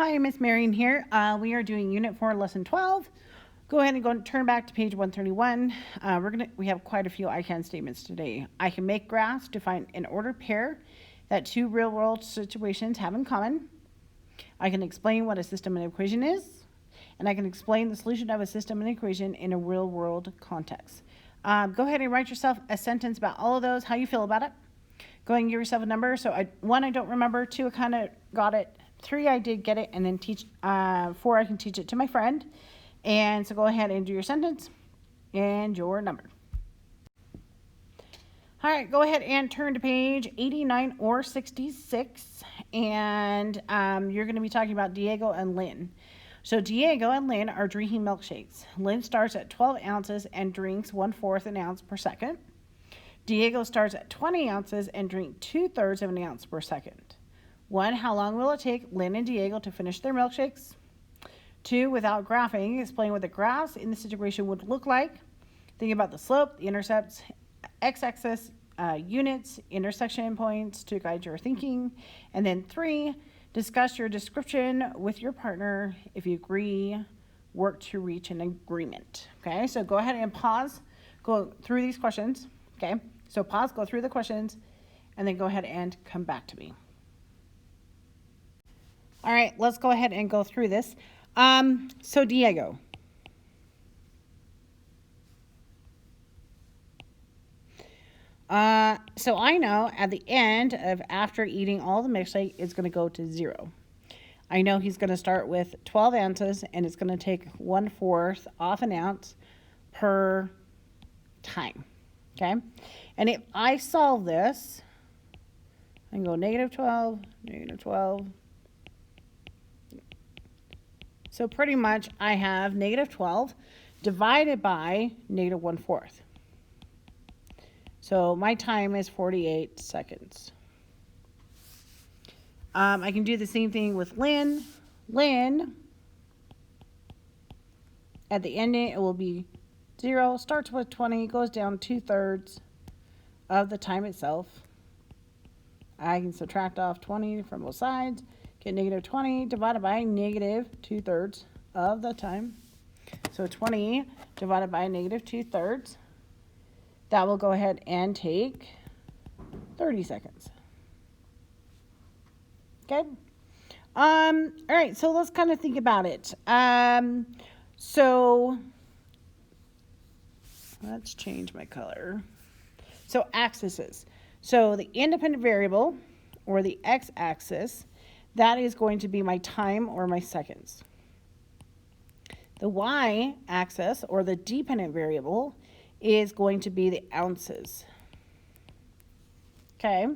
Hi, Miss Marion here. We are doing Unit 4, Lesson 12. Go ahead and turn back to page 131. We have quite a few I can statements today. I can make graphs to find an ordered pair that two real-world situations have in common. I can explain what a system and equation is, and I can explain the solution of a system and equation in a real-world context. Go ahead and write yourself a sentence about all of those, how you feel about it. Go ahead and give yourself a number. So 1, I don't remember. 2, I kind of got it. 3, I did get it, and then 4, I can teach it to my friend. And so go ahead and do your sentence and your number. All right, go ahead and turn to page 89 or 66, and you're going to be talking about Diego and Lynn. So Diego and Lynn are drinking milkshakes. Lynn starts at 12 ounces and drinks 1/4 an ounce per second. Diego starts at 20 ounces and drinks 2/3 of an ounce per second. 1, how long will it take Lynn and Diego to finish their milkshakes? 2, without graphing, explain what the graphs in the situation would look like. Think about the slope, the intercepts, x-axis, units, intersection points to guide your thinking. And then 3, discuss your description with your partner. If you agree, work to reach an agreement. Okay, so go ahead and pause, go through these questions. Okay, so pause, go through the questions, and then go ahead and come back to me. All right, let's go ahead and go through this. So Diego. So I know at the end of after eating all the milkshake, it's going to go to 0. I know he's going to start with 12 ounces, and it's going to take 1/4 off an ounce per time. Okay, and if I solve this, I can go -12, -12. So pretty much I have -12 divided by -1/4. So my time is 48 seconds. I can do the same thing with Lynn. Lynn, at the ending, it will be 0, starts with 20, goes down 2/3 of the time itself. I can subtract off 20 from both sides, get -20 divided by -2/3 of the time. So 20 divided by -2/3. That will go ahead and take 30 seconds. Okay. All right, so let's kind of think about it. So let's change my color. So axes. So the independent variable, or the x-axis, that is going to be my time or my seconds. The y-axis, or the dependent variable, is going to be the ounces. Okay.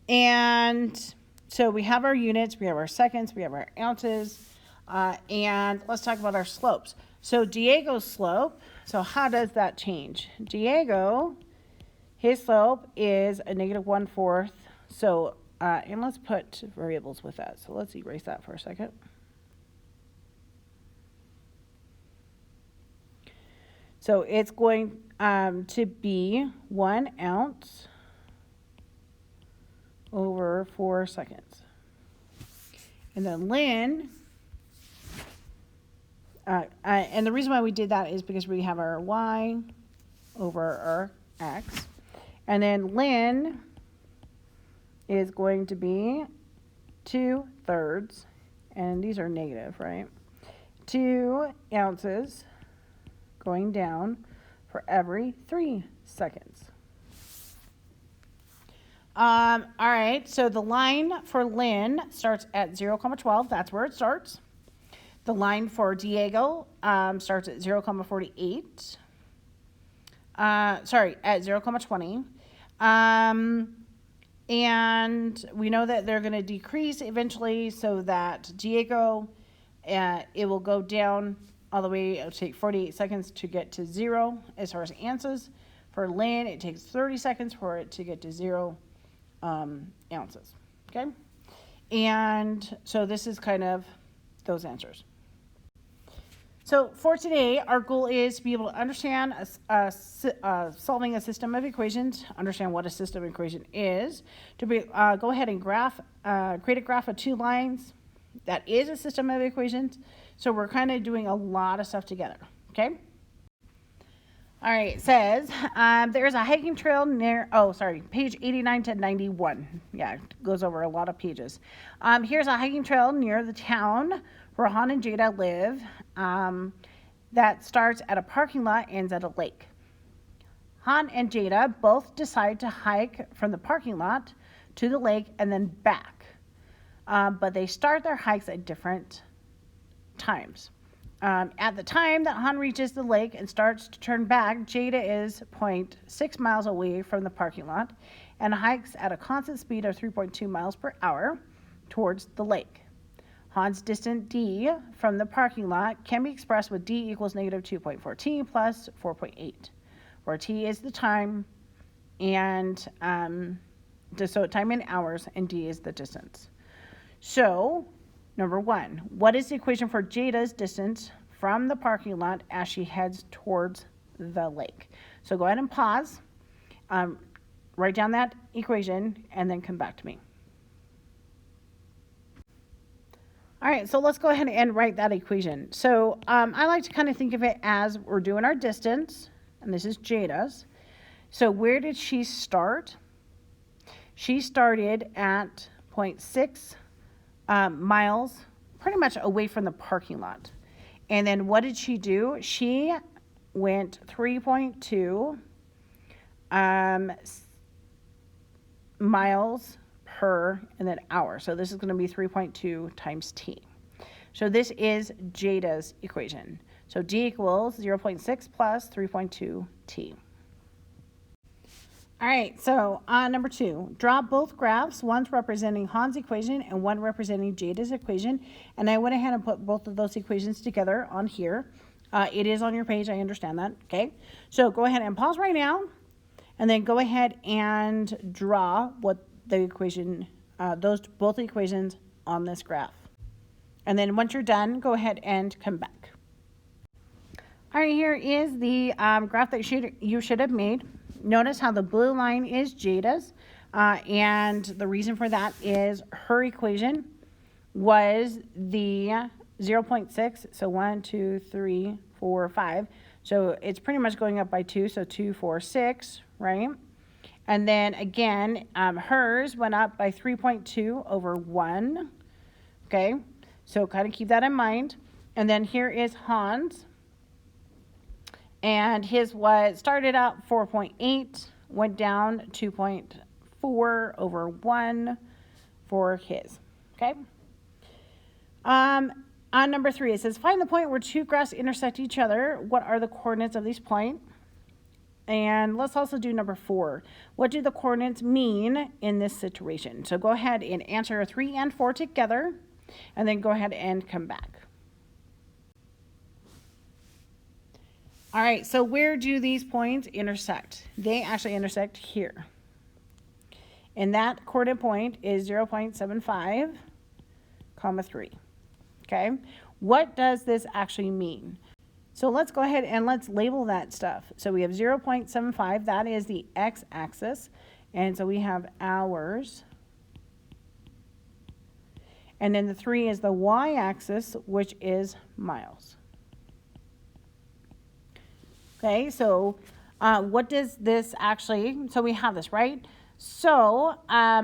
And so we have our units, we have our seconds, we have our ounces, and let's talk about our slopes. So Diego's slope, so how does that change? Diego, his slope is a -1/4. So, and let's put variables with that. So let's erase that for a second. So it's going to be 1 ounce over 4 seconds. And then Lynn, and the reason why we did that is because we have our y over our x. And then Lynn is going to be 2/3, and these are negative, right? 2 ounces going down for every 3 seconds. All right, so the line for Lynn starts at 0,12. That's where it starts. The line for Diego starts at 0,48. Sorry, at 0,20. And we know that they're going to decrease eventually, so that Diego, it will go down all the way. It'll take 48 seconds to get to 0 as far as ounces. For Lynn, it takes 30 seconds for it to get to 0 ounces. Okay, and so this is kind of those answers. So for today, our goal is to be able to understand solving a system of equations, understand what a system equation is, to go ahead and create a graph of 2 lines that is a system of equations. So we're kind of doing a lot of stuff together, okay? All right, it says there's a hiking trail near, page 89 to 91. Yeah, it goes over a lot of pages. Here's a hiking trail near the town where Han and Jada live that starts at a parking lot, ends at a lake. Han and Jada both decide to hike from the parking lot to the lake and then back. But they start their hikes at different times. At the time that Han reaches the lake and starts to turn back, Jada is 0.6 miles away from the parking lot and hikes at a constant speed of 3.2 miles per hour towards the lake. Han's distance d from the parking lot can be expressed with d equals negative 2.4 t plus 4.8, where t is the time, and so time in hours, and d is the distance. So, number 1, what is the equation for Jada's distance from the parking lot as she heads towards the lake? So go ahead and pause, write down that equation, and then come back to me. All right, so let's go ahead and write that equation. So I like to kind of think of it as we're doing our distance, and this is Jada's. So where did she start? She started at 0.6 miles, pretty much away from the parking lot. And then what did she do? She went 3.2 miles per and then hour. So this is going to be 3.2 times t. So this is Jada's equation. So d equals 0.6 plus 3.2 t. All right, so number 2, draw both graphs, one representing Han's equation and one representing Jada's equation. And I went ahead and put both of those equations together on here. It is on your page, I understand that, okay? So go ahead and pause right now, and then go ahead and draw what the equation, both equations on this graph. And then once you're done, go ahead and come back. All right, here is the graph that you should have made. Notice how the blue line is Jada's, and the reason for that is her equation was the 0.6, so 1, 2, 3, 4, 5. So it's pretty much going up by 2, so 2, 4, 6, right? And then again, hers went up by 3.2 over 1, okay? So kind of keep that in mind. And then here is Han's. And his started out 4.8, went down 2.4 over 1 for his, okay? On number 3, it says, find the point where 2 graphs intersect each other. What are the coordinates of these points? And let's also do number 4. What do the coordinates mean in this situation? So go ahead and answer 3 and 4 together, and then go ahead and come back. All right, so where do these points intersect? They actually intersect here. And that coordinate point is 0.75, comma 3. Okay, what does this actually mean? So let's go ahead and let's label that stuff. So we have 0.75, that is the x-axis. And so we have hours. And then the 3 is the y-axis, which is miles. Okay, so what does this actually, so we have this, right? So at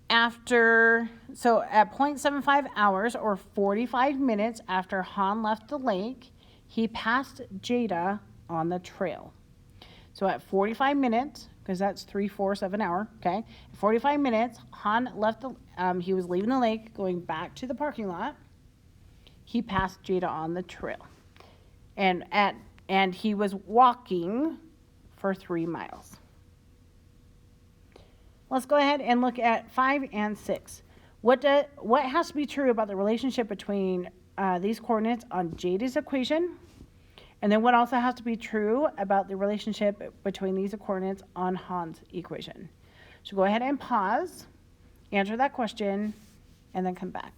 0.75 hours or 45 minutes after Han left the lake, he passed Jada on the trail. So at 45 minutes, because that's 3/4 of an hour, okay? At 45 minutes, Han left he was leaving the lake, going back to the parking lot. He passed Jada on the trail. And he was walking for 3 miles. Let's go ahead and look at 5 and 6. What has to be true about the relationship between these coordinates on Jada's equation? And then what also has to be true about the relationship between these coordinates on Han's equation? So go ahead and pause, answer that question, and then come back.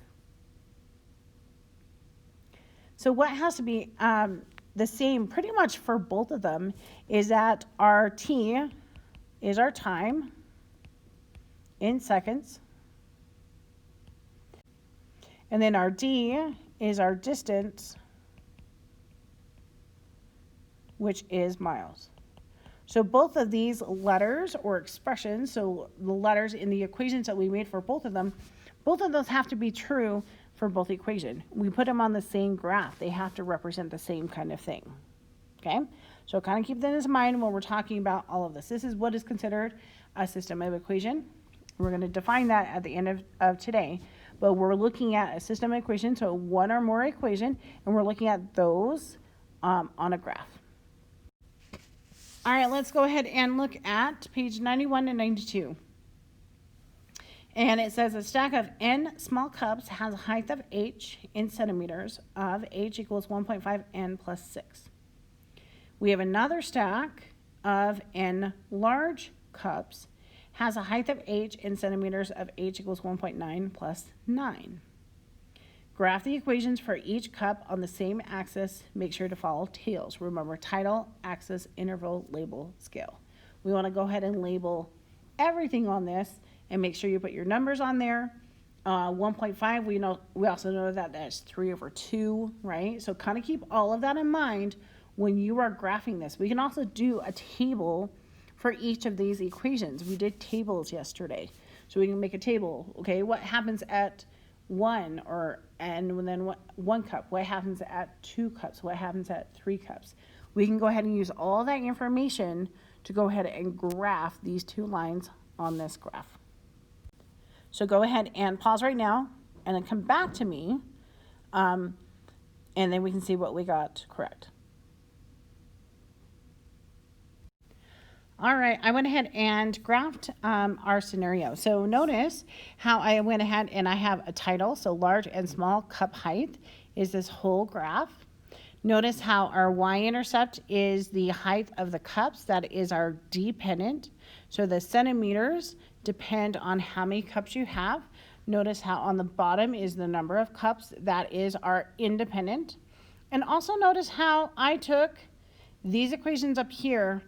So what has to be the same pretty much for both of them is that our t is our time in seconds, and then our d is our distance, which is miles. So both of these letters or expressions, so the letters in the equations that we made for both of them, both of those have to be true for both equation. We put them on the same graph. They have to represent the same kind of thing. Okay? So kind of keep that in mind when we're talking about all of this. This is what is considered a system of equation. We're going to define that at the end of today. But we're looking at a system of equation, so one or more equation, and we're looking at those on a graph. All right, let's go ahead and look at page 91 and 92. And it says a stack of n small cups has a height of h in centimeters of h equals 1.5 n plus 6. We have another stack of n large cups has a height of h in centimeters of h equals 1.9 plus 9. Graph the equations for each cup on the same axis. Make sure to follow tails. Remember, title, axis, interval, label, scale. We want to go ahead and label everything on this and make sure you put your numbers on there. 1.5, we also know that that's 3/2, right? So kind of keep all of that in mind when you are graphing this. We can also do a table for each of these equations. We did tables yesterday. So we can make a table. Okay, what happens at 1 and then 1 cup? What happens at 2 cups? What happens at 3 cups? We can go ahead and use all that information to go ahead and graph these two lines on this graph. So go ahead and pause right now and then come back to me, and then we can see what we got correct. All right, I went ahead and graphed our scenario. So notice how I went ahead and I have a title, so large and small cup height is this whole graph. Notice how our y-intercept is the height of the cups, that is our dependent. So the centimeters depend on how many cups you have. Notice how on the bottom is the number of cups, that is our independent. And also notice how I took these equations up here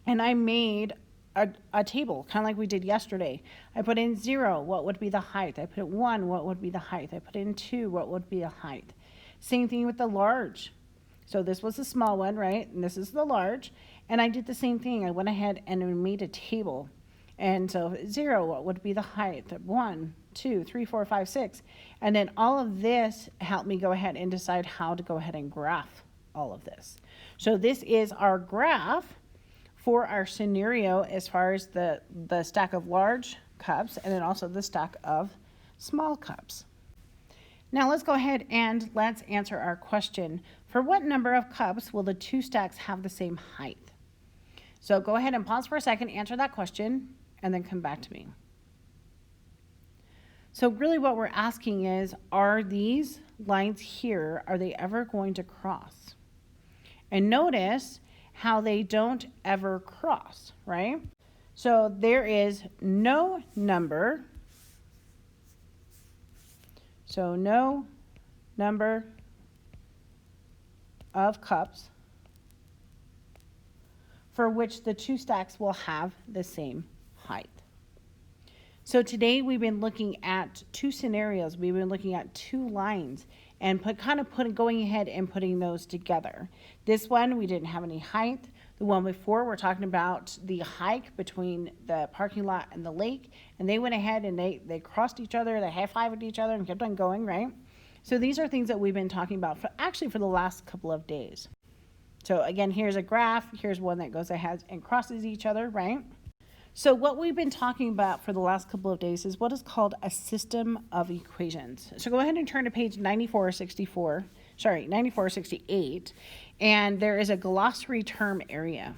and I made a table, kind of like we did yesterday. I put in 0, what would be the height? I put 1, what would be the height? I put in 2, what would be the height? Same thing with the large. So this was the small one, right? And this is the large. And I did the same thing. I went ahead and made a table. And so 0, what would be the height? 1, 2, 3, 4, 5, 6. And then all of this helped me go ahead and decide how to go ahead and graph all of this. So this is our graph for our scenario as far as the stack of large cups and then also the stack of small cups. Now let's go ahead and let's answer our question. For what number of cups will the two stacks have the same height? So go ahead and pause for a second, answer that question, and then come back to me. So really what we're asking is, are these lines here, are they ever going to cross? And notice how they don't ever cross, right? So there is no number. So no number of cups for which the two stacks will have the same height. So today we've been looking at two scenarios. We've been looking at two lines and going ahead and putting those together. This one, we didn't have any height. The one before, we're talking about the hike between the parking lot and the lake, and they went ahead and they crossed each other, they high-fived each other and kept on going, right? So these are things that we've been talking about for the last couple of days. So again, here's a graph. Here's one that goes ahead and crosses each other, right? So what we've been talking about for the last couple of days is what is called a system of equations. So go ahead and turn to page 9468, and there is a glossary term area.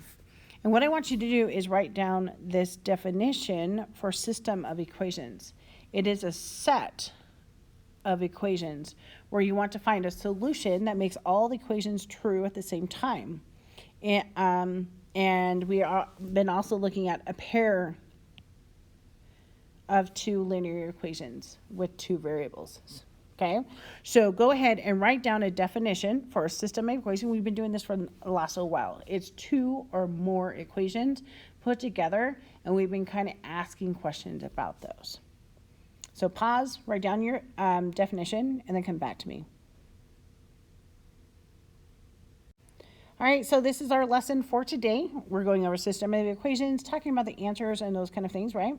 And what I want you to do is write down this definition for system of equations. It is a set of equations where you want to find a solution that makes all the equations true at the same time. And we are been also looking at a pair of two linear equations with two variables. Okay, so go ahead and write down a definition for a system equation. We've been doing this for the last little while. It's two or more equations put together, and we've been kind of asking questions about those. So pause, write down your definition, and then come back to me. All right, so this is our lesson for today. We're going over system of equations, talking about the answers and those kind of things, right?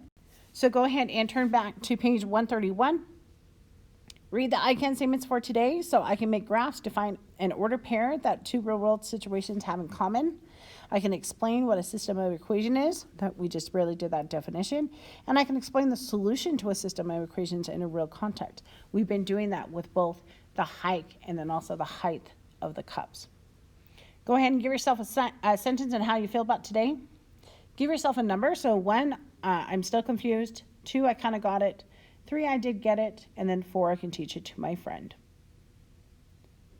So go ahead and turn back to page 131. Read the I can statements for today so I can make graphs to find an order pair that two real-world situations have in common. I can explain what a system of equation is, that we just really did that definition, and I can explain the solution to a system of equations in a real context. We've been doing that with both the hike and then also the height of the cups. Go ahead and give yourself a sentence on how you feel about today. Give yourself a number. So 1, I'm still confused. 2, I kind of got it. 3, I did get it. And then 4, I can teach it to my friend.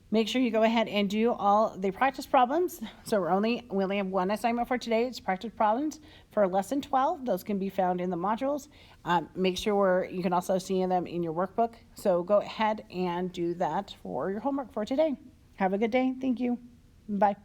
Make sure you go ahead and do all the practice problems. So we only have one assignment for today. It's practice problems for lesson 12. Those can be found in the modules. Make sure you can also see them in your workbook. So go ahead and do that for your homework for today. Have a good day. Thank you. Bye.